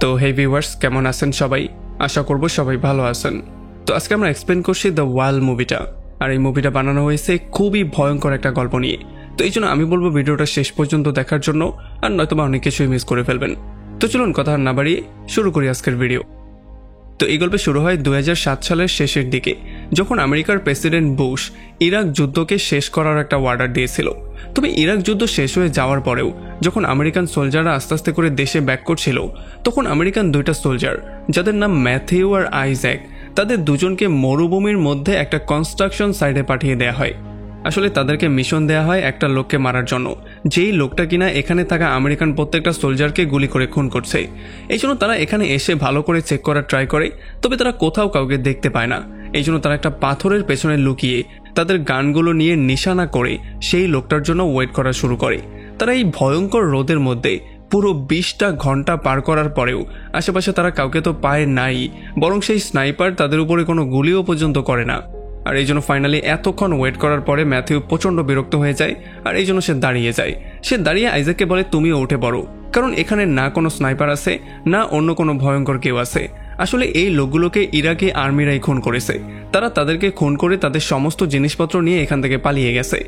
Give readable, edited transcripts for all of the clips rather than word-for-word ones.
তো হে ভিউয়ার্স, কেমন আছেন সবাই? আশা করব সবাই ভালো আছেন। তো আজকে আমরা এক্সপ্লেন করছি দ্য ওয়াল মুভিটা। আর এই মুভিটা বানানো হয়েছে খুবই ভয়ঙ্কর একটা গল্প নিয়ে। তো এই জন্য আমি বলবো ভিডিওটা শেষ পর্যন্ত দেখার জন্য, আর নয়তোবা অনেক কিছুই মিস করে ফেলবেন। তো চলুন কথা না বাড়িয়ে শুরু করি আজকের ভিডিও। তো এই গল্পে শুরু হয় 2007 সালের শেষের দিকে, যখন আমেরিকার প্রেসিডেন্ট বুশ ইরাক যুদ্ধকে শেষ করার একটা অর্ডার দিয়েছিল। তবে ইরাক যুদ্ধ শেষ হয়ে যাওয়ার পরেও যখন আমেরিকান সোলজাররা আস্তে আস্তে করে দেশে ব্যাক করছিল, তখন আমেরিকান দুইটা সোলজার, যাদের নাম ম্যাথিউ আর আইজ্যাক, তাদের দুজনকে মরুভূমির মধ্যে একটা কনস্ট্রাকশন সাইটে পাঠিয়ে দেওয়া হয়। আসলে তাদেরকে মিশন দেয়া হয় একটা লোককে মারার জন্য, যেই লোকটা কিনা এখানে থাকা আমেরিকান প্রত্যেকটা সোলজারকে গুলি করে খুন করছে। এই জন্য তারা এখানে এসে ভালো করে চেক করার ট্রাই করে, তবে তারা কোথাও কাউকে দেখতে পায় না। এই জন্য তারা একটা পাথরের পেছনে লুকিয়ে তাদের গানগুলো নিয়ে নিশানা করে সেই লোকটার জন্য ওয়েট করা শুরু করে। তারা এই ভয়ঙ্কর রোদের মধ্যে পুরো 20টা ঘন্টা পার করার পরেও আশেপাশে তারা কাউকে তো পায় নাই, বরং সেই স্নাইপার তাদের উপরে কোনো গুলিও পর্যন্ত করে না। আর এই জন্য ফাইনালি এতক্ষণ ওয়েট করার পরে ম্যাথিউ প্রচণ্ড বিরক্ত হয়ে যায়, আর এই জন্য সে দাঁড়িয়ে যায়। সে দাঁড়িয়ে আইজ্যাককে বলে, তুমিও উঠে পড়ো, কারণ এখানে না কোনো স্নাইপার আছে, না অন্য কোনো ভয়ঙ্কর কেউ আছে। আসলে এই লোকগুলোকে ইরাকি আর্মিরাই খুন করেছে। তারা তাদেরকে খুন করে তাদের সমস্ত জিনিসপত্র নিয়ে এখান থেকে পালিয়ে গেছে।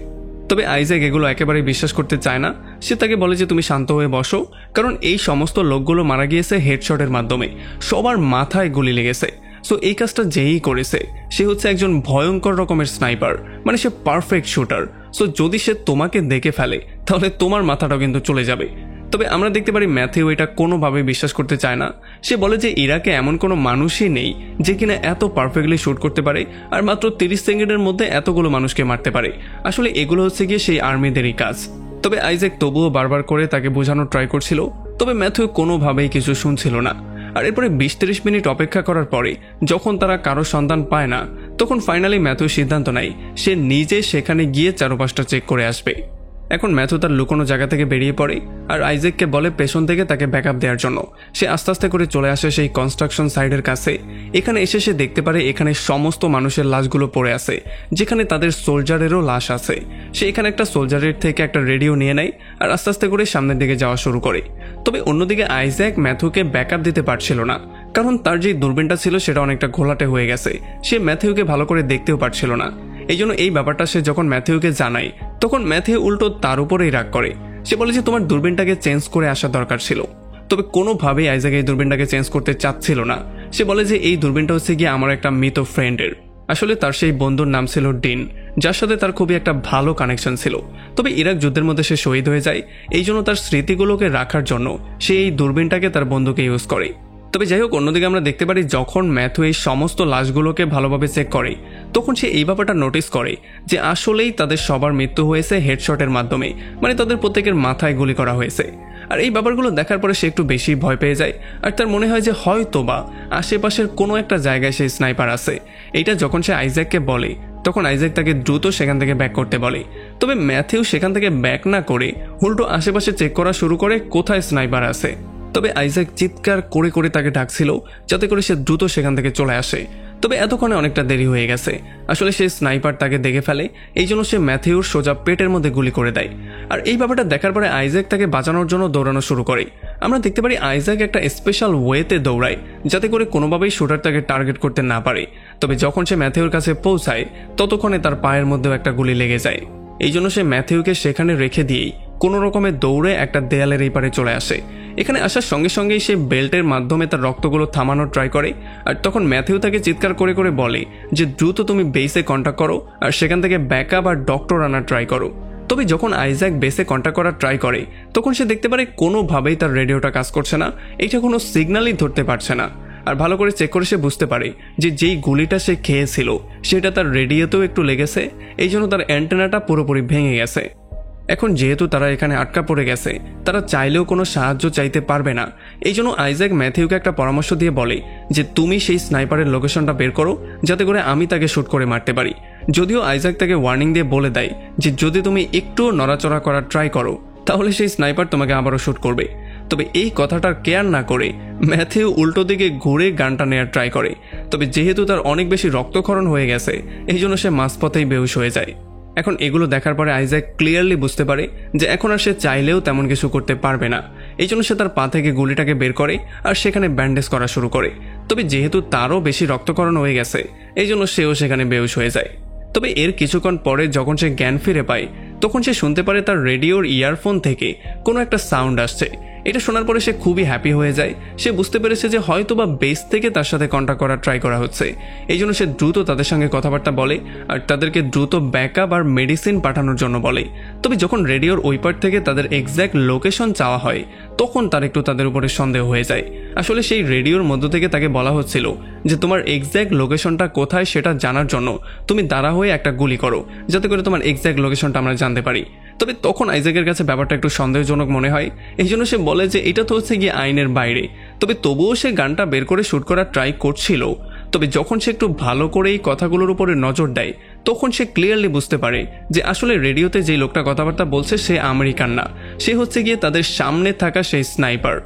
তবে আইজ্যাক এগুলো একেবারেই বিশ্বাস করতে চায় না। সে তাকে বলে যে তুমি শান্ত হয়ে বসো, কারণ এই সমস্ত লোকগুলো মারা গিয়েছে হেডশটের মাধ্যমে, সবার মাথায় গুলি লেগেছে। সো এই কাজটা যেই করেছে সে হচ্ছে একজন ভয়ঙ্কর রকমের স্নাইপার, মানে সে পারফেক্ট শুটার। সো যদি সে তোমাকে দেখে ফেলে তাহলে তোমার মাথাটাও কিন্তু চলে যাবে। তবে আমরা দেখতে পারি ম্যাথিউ এটা কোনোভাবে বিশ্বাস করতে চায় না। সে বলে যে ইরাকে এমন কোনো মানুষই নেই যে কিনা এত পারফেক্টলি শুট করতে পারে, আর মাত্র 30 সেকেন্ডের মধ্যে এতগুলো মানুষকে মারতে পারে। আসলে এগুলো হচ্ছে গিয়ে সেই আর্মিদেরই কাজ। তবে আইজ্যাক তবুও বারবার করে তাকে বোঝানোর ট্রাই করছিল, তবে ম্যাথিউ কোনোভাবেই কিছু শুনছিল না। আর এরপরে 20-30 মিনিট অপেক্ষা করার পরে যখন তারা কারো সন্ধান পায় না, তখন ফাইনালি ম্যাথিউ সিদ্ধান্ত নেয় সে নিজে সেখানে গিয়ে চারপাশটা চেক করে আসবে। এখন ম্যাথিউ তার লুকোনো জায়গা থেকে বেরিয়ে পড়ে, আর আইজ্যাককে বলে পেছন থেকে তাকে ব্যাকআপ দেওয়ার জন্য। সে আস্তে আস্তে করে চলে আসে সেই কনস্ট্রাকশন সাইটের কাছে। এখানে এসে সে দেখতে পারে এখানে সমস্ত মানুষের লাশগুলো পড়ে আছে, যেখানে তাদের সোলজারেরও লাশ আছে। সে এখানে একটা সোলজারের থেকে একটা রেডিও নিয়ে নেয়, আর আস্তে আস্তে করে সামনের দিকে যাওয়া শুরু করে। তবে অন্যদিকে আইজ্যাক ম্যাথিউকে ব্যাকআপ দিতে পারছিল না, কারণ তার যে দূরবীনটা ছিল সেটা অনেকটা ঘোলাটে হয়ে গেছে। সে ম্যাথিউকে ভালো করে দেখতেও পারছিল না। এই জন্য এই ব্যাপারটা সে যখন ম্যাথিউকে জানায়, তখন ম্যাথিউ উল্টো তার উপরেই রাগ করে। সে বলে যে তোমার দূরবীনটাকে চেঞ্জ করে আসা দরকার ছিল। তবে কোনোভাবেই আইজ্যাক এই দূরবীনটাকে চেঞ্জ করতে চাচ্ছিল না। সে বলে যে এই দূরবীনটা হচ্ছে গিয়ে আমার একটা মৃত ফ্রেন্ডের। আসলে তার সেই বন্ধুর নাম ছিল ডিন, যার সাথে তার খুবই একটা ভালো কানেকশন ছিল। তবে ইরাক যুদ্ধের মধ্যে সে শহীদ হয়ে যায়। এই জন্য তার স্মৃতিগুলোকে রাখার জন্য সে এই দূরবীনটাকে তার বন্ধুকে ইউজ করে। তবে যাই হোক, অন্যদিকে আমরা দেখতে পারি যখন ম্যাথিউ এই সমস্ত লাশগুলোকে ভালোভাবে চেক করে, তখন সে এই ব্যাপারটা নোটিস করে যে আসলেই তাদের সবার মৃত্যু হয়েছে হেডশটের মাধ্যমে, মানে তাদের প্রত্যেকের মাথায় গুলি করা হয়েছে। আর এই ব্যাপারগুলো দেখার পরে সে একটু বেশি ভয় পেয়ে যায়, আর তার মনে হয় যে হয়তোবা আশেপাশের কোনো একটা জায়গায় সেই স্নাইপার আছে। এইটা যখন সে আইজ্যাককে বলে, তখন আইজ্যাক তাকে দ্রুত সেখান থেকে ব্যাক করতে বলে। তবে ম্যাথিউ সেখান থেকে ব্যাক না করে উল্টো আশেপাশে চেক করা শুরু করে কোথায় স্নাইপার আছে। তবে আইজ্যাক চিৎকার করে করে তাকে ডাকছিল যাতে করে সে দ্রুত সেখান থেকে চলে আসে। তবে এতক্ষণে অনেকটা দেরি হয়ে গেছে। আসলে সেই স্নাইপার তাকে দেখে ফেলে, এই জন্য সে ম্যাথিউর সোজা পেটের মধ্যে গুলি করে দেয়। আর এই ব্যাপারটা দেখার পরে আইজ্যাক তাকে বাঁচানোর জন্য দৌড়ানো শুরু করে। আমরা দেখতে পারি আইজ্যাক একটা স্পেশাল ওয়েতে দৌড়ায় যাতে করে কোনোভাবেই শুটার তাকে টার্গেট করতে না পারে। তবে যখন সে ম্যাথিউর কাছে পৌঁছায়, ততক্ষণে তার পায়ের মধ্যেও একটা গুলি লেগে যায়। এই জন্য সে ম্যাথিউকে সেখানে রেখে দিয়েই কোনো রকমে দৌড়ে একটা দেয়ালের এই পারে চলে আসে। এখানে আসার সঙ্গে সঙ্গেই সে বেল্টের মাধ্যমে তার রক্তগুলো থামানোর ট্রাই করে। আর তখন ম্যাথিউ তাকে চিৎকার করে করে বলে যে দ্রুত তুমি বেসে কন্ট্যাক্ট করো, আর সেখান থেকে ব্যাকআপ আর ডক্টর আনার ট্রাই করো। তবে যখন আইজ্যাক বেসে কন্ট্যাক্ট করার ট্রাই করে, তখন সে দেখতে পারে কোনোভাবেই তার রেডিওটা কাজ করছে না, এটা কোনো সিগন্যালই ধরতে পারছে না। আর ভালো করে চেক করে সে বুঝতে পারে যে যেই গুলিটা সে খেয়েছিল সেটা তার রেডিওতেও একটু লেগেছে, এই জন্য তার অ্যান্টেনাটা পুরোপুরি ভেঙে গেছে। এখন যেহেতু তারা এখানে আটকা পড়ে গেছে, তারা চাইলেও কোনো সাহায্য চাইতে পারবে না। এই জন্য আইজ্যাক ম্যাথিউকে একটা পরামর্শ দিয়ে বলে যে তুমি সেই স্নাইপারের লোকেশনটা বের করো যাতে করে আমি তাকে শ্যুট করে মারতে পারি। যদিও আইজ্যাক তাকে ওয়ার্নিং দিয়ে বলে দেয় যে যদি তুমি একটু নড়াচড়া করার ট্রাই করো তাহলে সেই স্নাইপার তোমাকে আবারও শ্যুট করবে। তবে এই কথাটার কেয়ার না করে ম্যাথিউ উল্টো দিকে ঘুরে গানটা নেওয়ার ট্রাই করে। তবে যেহেতু তার অনেক বেশি রক্তক্ষরণ হয়ে গেছে, এই জন্য সে মাঝপথেই বেহুশ হয়ে যায়। এখন এগুলো দেখার পরে আইজ্যাক ক্লিয়ারলি বুঝতে পারে যে এখন আর সে চাইলেও তেমন কিছু করতে পারবে না। এই জন্য সে তার পা থেকে গুলিটাকে বের করে আর সেখানে ব্যান্ডেজ করা শুরু করে। তবে যেহেতু তারও বেশি রক্তক্ষরণ হয়ে গেছে এই জন্য সেও সেখানে বেহুশ হয়ে যায়। তবে এর কিছুক্ষণ পরে যখন সে জ্ঞান ফিরে পায় তখন সে শুনতে পারে তার রেডিওর ইয়ারফোন থেকে কোনো একটা সাউন্ড আসছে। এটা শোনার পরে সে খুবই হ্যাপি হয়ে যায়। সে বুঝতে পেরেছে যে হয়তোবা বেস থেকে তার সাথে কন্ট্যাক্ট করার ট্রাই করা হচ্ছে। এই জন্য সে দ্রুত তাদের সঙ্গে কথাবার্তা বলে আর তাদেরকে দ্রুত ব্যাকআপ আর মেডিসিন পাঠানোর জন্য বলে। তবে যখন রেডিওর ওই পার থেকে তাদের এক্স্যাক্ট লোকেশন চাওয়া হয় তখন তার একটু তাদের উপরে সন্দেহ হয়ে যায়। আসলে সেই রেডিওর মধ্য থেকে তাকে বলা হচ্ছিল যে তোমার এক্স্যাক্ট লোকেশনটা কোথায় সেটা জানার জন্য তুমি দাঁড়া হয়ে একটা গুলি করো, যাতে করে তোমার এক্স্যাক্ট লোকেশনটা আমরা জানতে পারি। তবে তখন আইজ্যাকের কাছে ব্যাপারটা একটু সন্দেহজনক মনে হয়। এই জন্য সে বলে যে এটা তো হচ্ছে গিয়ে আইনের বাইরে। তবে তবুও সে গানটা বের করে শ্যুট করার ট্রাই করছিল। তবে যখন সে একটু ভালো করে এই কথাগুলোর উপরে নজর দেয় তখন সে ক্লিয়ারলি বুঝতে পারে যে আসলে রেডিওতে যে লোকটা কথাবার্তা বলছে সে আমেরিকান না, সে হচ্ছে গিয়ে তাদের সামনে থাকা সেই স্নাইপার।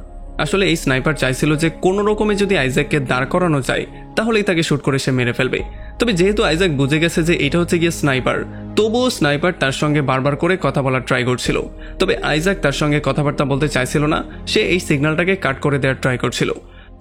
আসলে এই স্নাইপার চাইছিল যে কোনো রকমে যদি আইজ্যাককে দাঁড় করানো যায় তাহলেই তাকে শ্যুট করে সে মেরে ফেলবে। তবে যেহেতু আইজ্যাক বুঝে গেছে যে এটা হচ্ছে গিয়ে স্নাইপার, তবুও স্নাইপার তার সঙ্গে বারবার করে কথা বলার ট্রাই করছিল। তবে আইজ্যাক তার সঙ্গে কথাবার্তা বলতে চাইছিল না, সে এই সিগন্যালটাকে কাট করে দেওয়ার ট্রাই করছিল।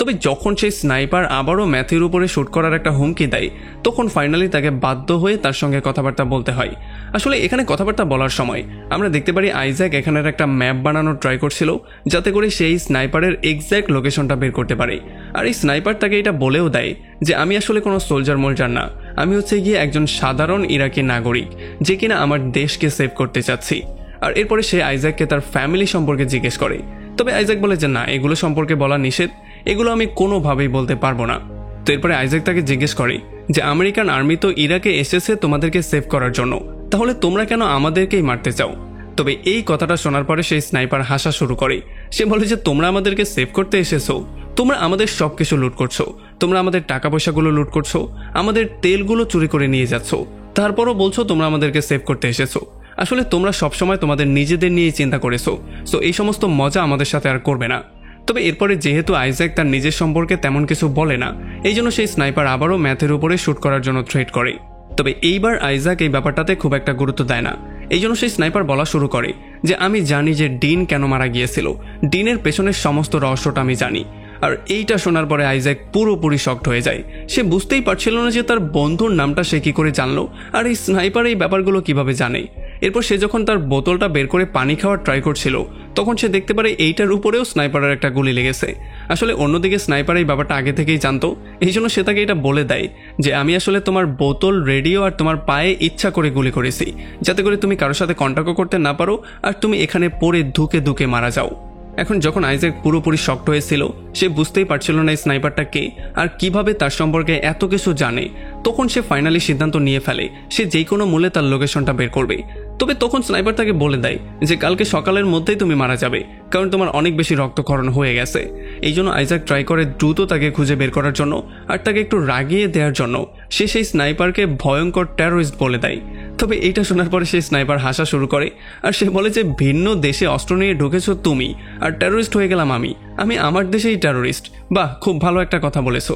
তবে যখন সেই স্নাইপার আবারও ম্যাথিউর উপরে শ্যুট করার একটা হুমকি দেয় তখন ফাইনালি তাকে বাধ্য হয়ে তার সঙ্গে কথাবার্তা বলতে হয়। আসলে এখানে কথাবার্তা বলার সময় আমরা দেখতে পারি আইজ্যাক এখানের একটা ম্যাপ বানানোর ট্রাই করছিল যাতে করে সেই স্নাইপারের এক্স্যাক্ট লোকেশনটা বের করতে পারে। আর এই স্নাইপার তাকে এটা বলেও দেয় যে আমি আসলে কোনো সোলজার মোলজার না, আমি হচ্ছে গিয়ে একজন সাধারণ ইরাকি নাগরিক যে কিনা আমার দেশকে সেভ করতে চাচ্ছি। আর এরপরে সে আইজ্যাককে তার ফ্যামিলি সম্পর্কে জিজ্ঞেস করে। তবে আইজ্যাক বলে যে না, এগুলো সম্পর্কে বলা নিষেধ, এগুলো আমি কোনোভাবেই বলতে পারবো না। তো এরপরে আইজ্যাক তাকে জিজ্ঞেস করে যে আমেরিকান আর্মি তো ইরাকে এসেছে তোমাদেরকে সেভ করার জন্য, তাহলে তোমরা কেন আমাদেরকেই মারতে চাও? তবে এই কথাটা শোনার পরে সেই স্নাইপার হাসা শুরু করে। সে বলে যে তোমরা আমাদেরকে সেভ করতে এসেছো, তোমরা আমাদের সব কিছু লুট করছো, তোমরা আমাদের টাকা পয়সাগুলো লুট করছো, আমাদের তেলগুলো চুরি করে নিয়ে যাচ্ছ, তারপরও বলছো তোমরা আমাদেরকে সেভ করতে এসেছো। আসলে তোমরা সবসময় তোমাদের নিজেদের নিয়েই চিন্তা করেছো, সো এই সমস্ত মজা আমাদের সাথে আর করবে না। তবে এরপরে যেহেতু আইজ্যাক তার নিজের সম্পর্কে তেমন কিছু বলে না এই জন্য সেই স্নাইপার আবারও ম্যাথের উপরে শ্যুট করার জন্য থ্রেট করে। তবে এইবার আইজ্যাক এই ব্যাপারটাতে খুব একটা গুরুত্ব দেয় না। এই জন্য সেই স্নাইপার বলা শুরু করে যে আমি জানি যে ডিন কেন মারা গিয়েছিল, ডিনের পেছনের সমস্ত রহস্যটা আমি জানি। আর এইটা শোনার পরে আইজ্যাক পুরোপুরি শকড হয়ে যায়। সে বুঝতেই পারছিল না যে তার বন্ধুর নামটা সে কি করে জানলো আর এই স্নাইপার এই ব্যাপারগুলো কিভাবে জানে। এরপর সে যখন তার বোতলটা বের করে পানি খাওয়ার ট্রাই করছিল তখন সে দেখতে পারে এইটার উপরেও স্নাইপারের একটা গুলি লেগেছে। আসলে অন্যদিকে স্নাইপার এই ব্যাপারটা আগে থেকেই জানতো, এই জন্য সে তাকে এটা বলে দেয় যে আমি আসলে তোমার বোতল, রেডিও আর তোমার পায়ে ইচ্ছা করে গুলি করেছি যাতে করে তুমি কারোর সাথে কন্ট্যাক্টও করতে না পারো আর তুমি এখানে পড়ে ধুকে ধুকে মারা যাও। এখন যখন আইজ্যাক পুরোপুরি শকড হয়েছিল, সে বুঝতেই পারছিল না এই স্নাইপারটা কে আর কিভাবে তার সম্পর্কে এত কিছু জানে, তখন সে ফাইনালি সিদ্ধান্ত নিয়ে ফেলে সে যে কোনো মূল্যে তার লোকেশনটা বের করবে। তবে তখন স্নাইপার তাকে বলে দেয় যে কালকে সকালের মধ্যেই তুমি মারা যাবে, কারণ তোমার অনেক বেশি রক্তক্ষরণ হয়ে গেছে। এই জন্য আইজ্যাক ট্রাই করে দ্রুত তাকে খুঁজে বের করার জন্য আর তাকে একটু রাগিয়ে দেওয়ার জন্য সে সেই স্নাইপারকে ভয়ঙ্কর টেরোরিস্ট বলে দেয়। তবে এইটা শোনার পরে সেই স্নাইপার হাসা শুরু করে আর সে বলে যে ভিন্ন দেশে অস্ত্র নিয়ে ঢুকেছো তুমি আর টেরোরিস্ট হয়ে গেলাম আমি আমার দেশেই টেরোরিস্ট। বাহ, খুব ভালো একটা কথা বলেছো।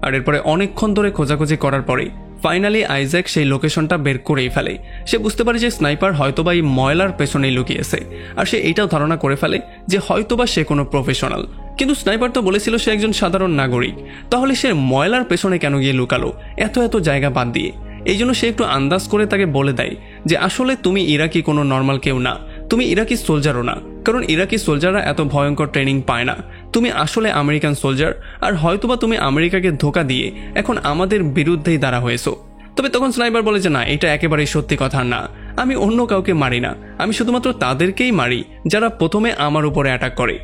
আর এরপরে অনেকক্ষণ ধরে খোঁজাখুঁজি করার পরে ফাইনালি আইজ্যাক সেই লোকেশনটা বের করেই ফেলে। সে বুঝতে পারে যে স্নাইপার হয়তোবা এই ময়লার পেছনেই লুকিয়েছে আর সে এইটাও ধারণা করে ফেলে যে হয়তোবা সে কোনো প্রফেশনাল। কিন্তু স্নাইপার তো বলেছিল সে একজন সাধারণ নাগরিক, তাহলে সে ময়লার পেছনে কেন গিয়ে লুকালো এত জায়গা বাদ দিয়ে? এই জন্য সে একটু আন্দাজ করে তাকে বলে দেয় যে আসলে তুমি ইরাকি কোনো নর্মাল কেউ না, তুমি ইরাকি সোলজারও না, কারণ ইরাকি সোলজাররা এত ভয়ঙ্কর ট্রেনিং পায় না। তুমি আসলে আমেরিকান সোলজার আর হয়তোবা তুমি আমেরিকাকে ধোকা দিয়ে এখন আমাদের বিরুদ্ধেই দাঁড়া হয়েছো। তবে তখন স্নাইপার বলে যে না, এটা একেবারেই সত্যি কথা না, আমি অন্য কাউকে মারি না, আমি শুধুমাত্র তাদেরকেই মারি যারা প্রথমে আমার উপরে অ্যাটাক করে।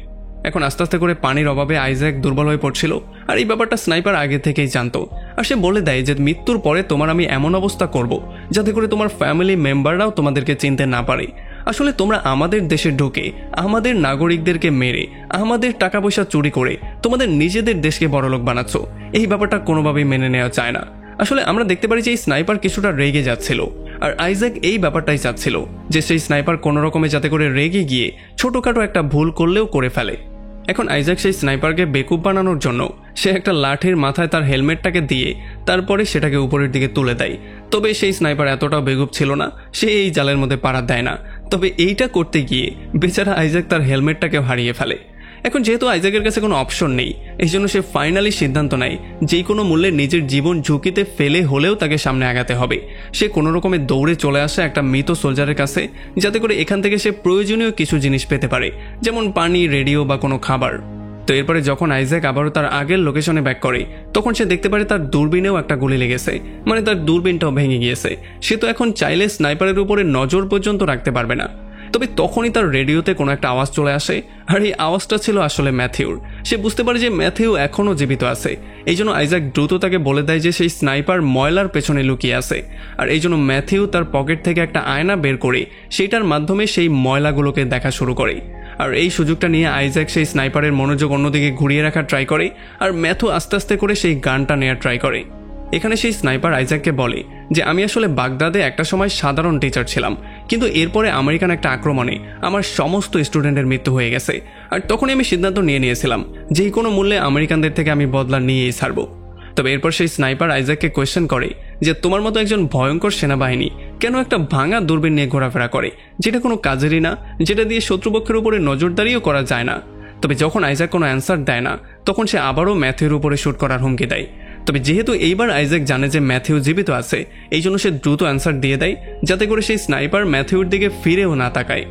এখন আস্তে আস্তে করে পানির অভাবে আইজ্যাক দুর্বল হয়ে পড়ছিল আর এই ব্যাপারটা স্নাইপার আগে থেকেই জানতো। আর সে বলে দেয় যে মৃত্যুর পরে তোমার আমি এমন অবস্থা করব যাতে করে তোমার ফ্যামিলি মেম্বাররাও তোমাদেরকে চিনতে না পারে। আসলে তোমরা আমাদের দেশে ঢুকে আমাদের নাগরিকদেরকে মেরে আমাদের টাকা পয়সা চুরি করে তোমাদের নিজেদের দেশকে বড়লোক বানাচ্ছ, এই ব্যাপারটা কোনোভাবেই মেনে নেওয়া যায় না। আসলে আমরা দেখতে পারি যে এই স্নাইপার কিছুটা রেগে যাচ্ছিল আর আইজ্যাক এই ব্যাপারটাই চাচ্ছিল যে সেই স্নাইপার কোনো রকমে যাতে করে রেগে গিয়ে ছোটখাটো একটা ভুল করলেও করে ফেলে। এখন আইজ্যাক সেই স্নাইপারকে বেকুব বানানোর জন্য সে একটা লাঠির মাথায় তার হেলমেটটাকে দিয়ে তারপরে সেটাকে উপরের দিকে তুলে দেয়। তবে সেই স্নাইপার এতটাও বেকুব ছিল না, সে এই জালের মধ্যে পাড়া দেয় না, তবে এইটা করতে গিয়ে বেচারা আইজ্যাক তার হেলমেটটাকে হারিয়ে ফেলে। এখন যেহেতু আইজ্যাকের কাছে কোনো অপশন নেই, এই জন্য সে ফাইনালি সিদ্ধান্ত নেয় যে কোনো মূল্যে নিজের জীবন ঝুঁকিতে ফেলে হলেও তাকে সামনে আগাতে হবে। সে কোনো রকমে দৌড়ে চলে আসে একটা মৃত সোলজারের কাছে, যাতে করে এখান থেকে সে প্রয়োজনীয় কিছু জিনিস পেতে পারে, যেমন পানি, রেডিও বা কোনো খাবার। তো এরপরে যখন আইজ্যাক আবারও তার আগের লোকেশনে ব্যাক করে, তখন সে দেখতে পারে তার দূরবীনেও একটা গুলি লেগেছে, মানে তার দূরবীনটাও ভেঙে গিয়েছে। সে তো এখন চাইলে স্নাইপারের উপরে নজর পর্যন্ত রাখতে পারবে না। তবে তখনই তার রেডিওতে কোনো একটা আওয়াজ চলে আসে, আর এই আওয়াজটা ছিল আসলে ম্যাথিউর। সে বুঝতে পারে যে ম্যাথিউ এখনও জীবিত আছে। এই জন্য আইজ্যাক দ্রুত তাকে বলে দেয় যে সেই স্নাইপার ময়লার পেছনে লুকিয়ে আছে। আর এই জন্য ম্যাথিউ তার পকেট থেকে একটা আয়না বের করে সেইটার মাধ্যমে সেই ময়লাগুলোকে দেখা শুরু করে। আর এই সুযোগটা নিয়ে আইজ্যাক সেই স্নাইপারের মনোযোগ অন্যদিকে ঘুরিয়ে রাখার ট্রাই করে, আর ম্যাথু আস্তে আস্তে করে সেই গানটা নেওয়ার ট্রাই করে। এখানে সেই স্নাইপার আইজ্যাককে বলে যে আমি আসলে বাগদাদে একটা সময় সাধারণ টিচার ছিলাম, কিন্তু এরপরে আমেরিকান একটা আক্রমণে আমার সমস্ত স্টুডেন্টের মৃত্যু হয়ে গেছে। আর তখনই আমি সিদ্ধান্ত নিয়েছিলাম যে কোনো মূল্যে আমেরিকানদের থেকে আমি বদলা নিয়েই ছাড়ব। তবে এরপর সেই স্নাইপার আইজ্যাককে কোয়েশ্চেন করে যে তোমার মতো একজন ভয়ঙ্কর সেনাবাহিনী কেন একটা ভাঙা দূরবীন নিয়ে ঘোরাফেরা করে, যেটা কোনো কাজেরই না, যেটা দিয়ে শত্রুপক্ষের উপরে নজরদারিও করা যায় না। তবে যখন আইজ্যাক কোনো অ্যান্সার দেয় না, তখন সে আবারও ম্যাথিউর উপরে শ্যুট করার হুমকি দেয়। তবে যেহেতু এইবার আইজ্যাক জানে যে ম্যাথিউ জীবিত আছে, এই জন্য সে দ্রুত অ্যান্সার দিয়ে দেয়, যাতে করে সেই স্নাইপার ম্যাথিউর দিকে ফিরেও না তাকায়।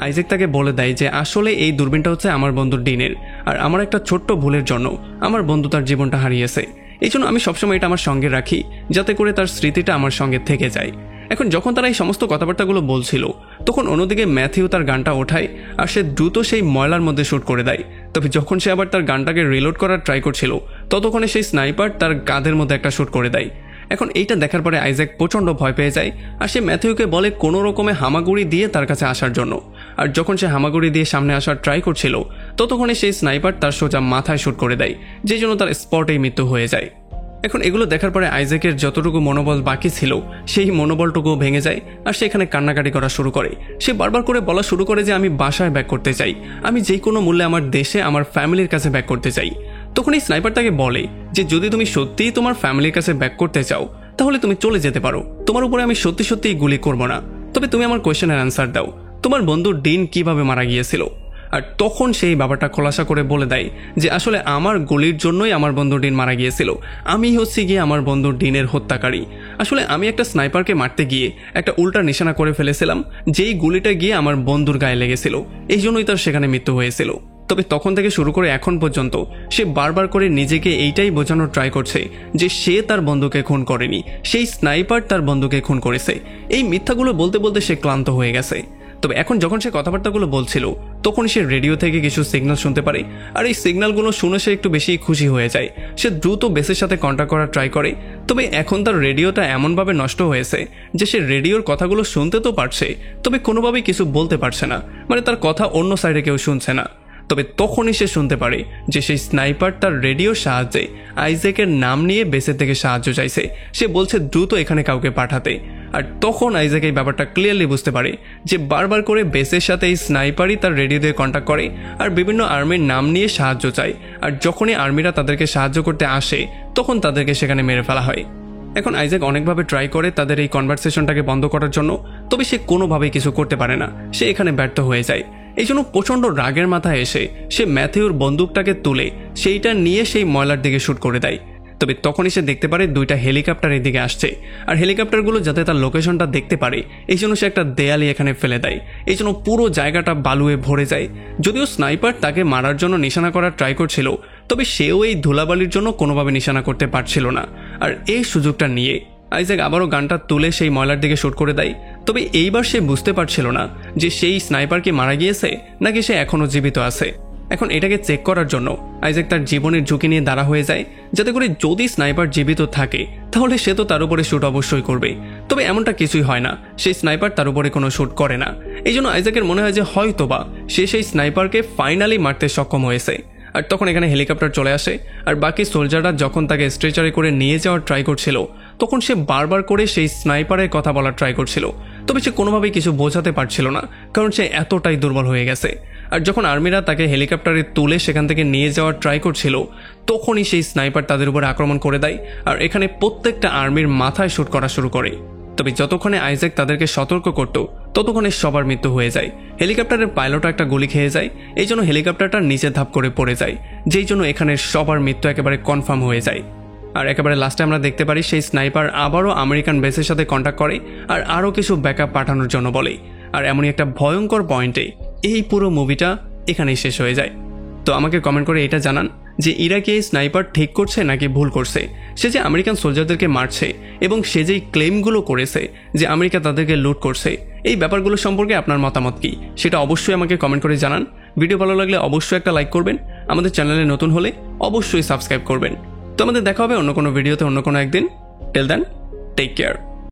আইজ্যাক তাকে বলে দেয় যে আসলে এই দূরবীনটা হচ্ছে আমার বন্ধু ডিনের, আর আমার একটা ছোট্ট ভুলের জন্য আমার বন্ধু তার জীবনটা হারিয়েছে। এই জন্য আমি সবসময় এটা আমার সঙ্গে রাখি, যাতে করে তার স্মৃতিটা আমার সঙ্গে থেকে যায়। এখন যখন তারা এই সমস্ত কথাবার্তাগুলো বলছিল, তখন অন্যদিকে ম্যাথিউ তার গানটা ওঠায়, আর সে দ্রুত সেই ময়লার মধ্যে শ্যুট করে দেয়। তবে যখন সে আবার তার গানটাকে রিলোড করার ট্রাই করছিল, ততক্ষণে সেই স্নাইপার তার কাঁধের মধ্যে একটা শ্যুট করে দেয়। এখন এইটা দেখার পরে আইজ্যাক প্রচণ্ড ভয় পেয়ে যায়, আর সে ম্যাথিউকে বলে কোনো রকমে হামাগুড়ি দিয়ে তার কাছে আসার জন্য। আর যখন সে হামাগুড়ি দিয়ে সামনে আসার ট্রাই করছিল, ততক্ষণে সেই স্নাইপার তার সোজা মাথায় শ্যুট করে দেয়, যে জন্য তার স্পটেই মৃত্যু হয়ে যায়। এখন এগুলো দেখার পরে আইজ্যাকের যতটুকু মনোবল বাকি ছিল, সেই মনোবলটুকু ভেঙে যায়, আর সেখানে কান্নাকাটি করা শুরু করে। সে বারবার করে বলা শুরু করে যে আমি বাসায় ব্যাক করতে চাই, আমি যে কোনো মূল্যে আমার দেশে আমার ফ্যামিলির কাছে ব্যাক করতে চাই। তখন এই স্নাইপার তাকে বলে যে যদি তুমি সত্যিই তোমার ফ্যামিলির কাছে ব্যাক করতে চাও, তাহলে তুমি চলে যেতে পারো, তোমার উপরে আমি সত্যি সত্যিই গুলি করবো না। তবে তুমি আমার কোয়েশ্চেনের অ্যান্সার দাও, তোমার বন্ধু ডিন কিভাবে মারা গিয়েছিল? আর তখন সেই বাবাটা খোলাসা করে বলে দেয় যে আসলে আমার গুলির জন্যই আমার বন্ধু ডিন মারা গিয়েছিল, আমি হচ্ছি গিয়ে আমার বন্ধু ডিনের হত্যাকারী। আসলে আমি একটা স্নাইপারকে মারতে গিয়ে একটা উল্টা নিশানা করে ফেলেছিলাম, যেই গুলিটা গিয়ে আমার বন্ধুর গায়ে লেগেছিল, এই জন্যই তার সেখানে মৃত্যু হয়েছিল। তবে তখন থেকে শুরু করে এখন পর্যন্ত সে বারবার করে নিজেকে এইটাই বোঝানোর ট্রাই করছে যে সে তার বন্ধুকে খুন করেনি, সেই স্নাইপার তার বন্ধুকে খুন করেছে। এই মিথ্যাগুলো বলতে বলতে সে ক্লান্ত হয়ে গেছে। তবে এখন যখন সে কথাবার্তাগুলো বলছিল, তখন সে রেডিও থেকে কিছু সিগন্যাল শুনতে পারে, আর এই সিগন্যালগুলো শুনে সে একটু বেশি খুশি হয়ে যায়। সে দ্রুত বেসের সাথে কন্ট্যাক্ট করার ট্রাই করে। তবে এখন তার রেডিওটা এমনভাবে নষ্ট হয়েছে যে সে রেডিওর কথাগুলো শুনতে তো পারছে, তবে কোনোভাবেই কিছু বলতে পারছে না, মানে তার কথা অন্য সাইডে কেউ শুনছে না। তবে তখনই সে শুনতে পারে যে সেই স্নাইপার তার রেডিওর সাহায্যে আইজ্যাকের নাম নিয়ে বেসের থেকে সাহায্য চাইছে। সে বলছে দ্রুত এখানে কাউকে পাঠাতে। আর তখন আইজ্যাক এই ব্যাপারটা ক্লিয়ারলি বুঝতে পারে যে বারবার করে বেসের সাথে এই স্নাইপারই তার রেডিও দিয়ে কন্ট্যাক্ট করে আর বিভিন্ন আর্মির নাম নিয়ে সাহায্য চায়। আর যখনই আর্মিরা তাদেরকে সাহায্য করতে আসে, তখন তাদেরকে সেখানে মেরে ফেলা হয়। এখন আইজ্যাক অনেকভাবে ট্রাই করে তাদের এই কনভারসেশনটাকে বন্ধ করার জন্য, তবে সে কোনোভাবেই কিছু করতে পারে না। সে এখানে ব্যর্থ হয়ে যায়। এই জন্য প্রচণ্ড রাগের মাথায় এসে সে ম্যাথিউর বন্দুকটাকে তুলে সেইটা নিয়ে সেই ময়লার দিকে শ্যুট করে দেয়। তবে তখনই সে দেখতে পারে দুইটা হেলিকপ্টার এই দিকে আসছে, আর হেলিকপ্টারগুলো যাতে তার লোকেশনটা দেখতে পারে, এই জন্য সে একটা দেয়ালি এখানে ফেলে দেয়। এই জন্য পুরো জায়গাটা বালুয়ে ভরে যায়। যদিও স্নাইপার তাকে মারার জন্য নিশানা করার ট্রাই করছিল, তবে সেও এই ধুলাবালির জন্য কোনোভাবে নিশানা করতে পারছিল না। আর এই সুযোগটা নিয়ে আইজ্যাক আবারও গানটা তুলে সেই ময়লার দিকে শ্যুট করে দেয়। তবে এইবার সে বুঝতে পারছিল না যে সেই স্নাইপার কি মারা গিয়েছে নাকি সে এখনও জীবিত আছে। এখন এটাকে চেক করার জন্য আইজ্যাক তার জীবনের ঝুঁকি নিয়ে দাঁড়া হয়ে যায়, যাতে করে যদি স্নাইপার জীবিত থাকে তাহলে সে তো তার উপরে শ্যুট অবশ্যই করবে। তবে এমনটা কিছুই হয় না, সেই স্নাইপার তার উপরে কোনো শ্যুট করে না। এই জন্য আইজ্যাকের মনে হয় যে হয়তোবা সে সেই স্নাইপারকে ফাইনালি মারতে সক্ষম হয়েছে। আর তখন এখানে হেলিকপ্টার চলে আসে, আর বাকি সোলজাররা যখন তাকে স্ট্রেচারে করে নিয়ে যাওয়ার ট্রাই করছিল, তখন সে বারবার করে সেই স্নাইপারের কথা বলার ট্রাই করছিল। তবে সে কোনোভাবেই কিছু বোঝাতে পারছিল না, কারণ সে এতটাই দুর্বল হয়ে গেছে। আর যখন আর্মিরা তাকে হেলিকপ্টারে তুলে সেখান থেকে নিয়ে যাওয়ার ট্রাই করছিল, তখনই সেই স্নাইপার তাদের উপর আক্রমণ করে দেয়, আর এখানে প্রত্যেকটা আর্মির মাথায় শ্যুট করা শুরু করে। তবে যতক্ষণে আইজ্যাক তাদেরকে সতর্ক করত, ততক্ষণে সবার মৃত্যু হয়ে যায়। হেলিকপ্টারের পাইলটও একটা গুলি খেয়ে যায়, এই জন্য হেলিকপ্টারটা নিচে ধাপ করে পড়ে যায়, যেই জন্য এখানে সবার মৃত্যু একেবারে কনফার্ম হয়ে যায়। আর একেবারে লাস্টে আমরা দেখতে পারি সেই স্নাইপার আবারও আমেরিকান বেসের সাথে কন্ট্যাক্ট করে আর আরও কিছু ব্যাকআপ পাঠানোর জন্য বলে। আর এমনই একটা ভয়ঙ্কর পয়েন্টে এই পুরো মুভিটা এখানেই শেষ হয়ে যায়। তো আমাকে কমেন্ট করে এটা জানান যে ইরাকে এই স্নাইপার ঠিক করছে নাকি ভুল করছে। সে যে আমেরিকান সোলজারদেরকে মারছে এবং সে যেই ক্লেমগুলো করেছে যে আমেরিকা তাদেরকে লুট করছে, এই ব্যাপারগুলো সম্পর্কে আপনার মতামত কি সেটা অবশ্যই আমাকে কমেন্ট করে জানান। ভিডিও ভালো লাগলে অবশ্যই একটা লাইক করবেন, আমাদের চ্যানেলে নতুন হলে অবশ্যই সাবস্ক্রাইব করবেন। তো আমাদের দেখা হবে অন্য কোনো ভিডিওতে অন্য কোনো একদিন। Till then, take care.